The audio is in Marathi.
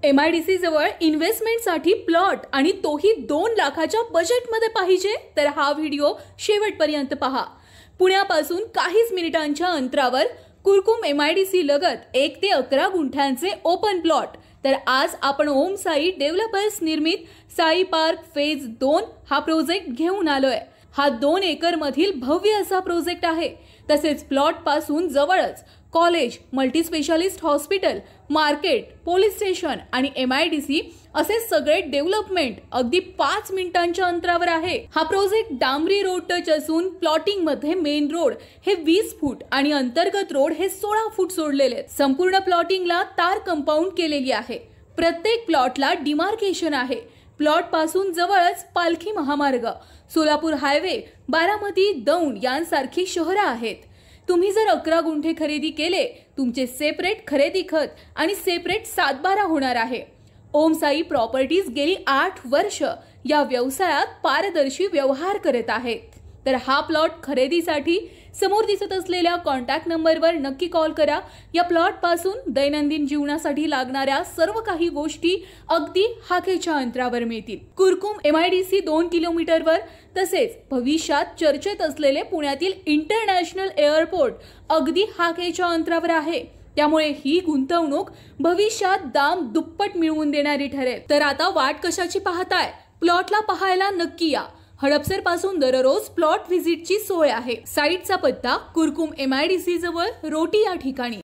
MIDC जवळ इन्व्हेस्टमेंटसाठी प्लॉट आणि तोही 2 लाखाच्या बजेटमध्ये पाहिजे तर हा व्हिडिओ शेवटपर्यंत पहा। पुण्यापासून काहीच मिनिटांच्या अंतरावर कुरकुम MIDC लगत 1 ते 11 गुंठ्यांचे ओपन प्लॉट। तर आज आपण ओम साई डेव्हलपर्स निर्मित साई पार्क फेज 2 हा प्रोजेक्ट घेऊन आलोय। हा 2 एकर मधील भव्य असा प्रोजेक्ट आहे। तसेच प्लॉट पासून जवळच college, multi specialist hospital, market, police station आणि MIDC असे सगळे डेव्हलपमेंट अगदी 5 मिनिटांच्या अंतरावर आहे। हा प्रोजेक्ट डांबरी रोड टच असून प्लॉटिंग मध्ये मेन रोड हे 20 फूट आणि अंतर्गत रोड हे 16 फूट सोडलेले आहेत। संपूर्ण प्लॉटिंगला तार कंपाऊंड केलेली आहे। प्रत्येक प्लॉटला डिमार्केशन आहे। प्लॉट पासून जवळच पालखी महामार्ग, सोलापूर हायवे, बारामती, दौंड यांसारखी शहरे आहेत। तुम्ही जर 11 गुंठे खरेदी केले, तुमचे सेपरेट खरेदी खत आणि सेपरेट सातबारा होणार आहे। ओम साई प्रॉपर्टीज गेली 8 वर्ष या व्यवसायात पारदर्शी व्यवहार करत आहेत। तर हा प्लॉट खरेदीसाठी समोर दिसत असलेल्या कॉन्टॅक्ट नंबरवर नक्की कॉल करा। या प्लॉट पासून दैनंदिन जीवनासाठी लागणाऱ्या सर्व काही गोष्टी अगदी हाकेच्या अंतरावर मिळतील। कुरकुम MIDC 2 किलोमीटरवर, तसेच भविष्यात चर्चेत असलेले पुण्यातील इंटरनॅशनल एअरपोर्ट अगदी हाकेच्या अंतरावर आहे। त्यामुळे ही गुंतवणूक भविष्यात दाम दुप्पट मिळवून देणारी ठरेल। तर आता वाट कशाची पाहताय? प्लॉटला पाहायला नक्की या। हडपसर पासून दररोज प्लॉट व्हिजिटची सोय आहे। साइटचा पत्ता कुरकुम MIDC जवळ रोटी या ठिकाणी।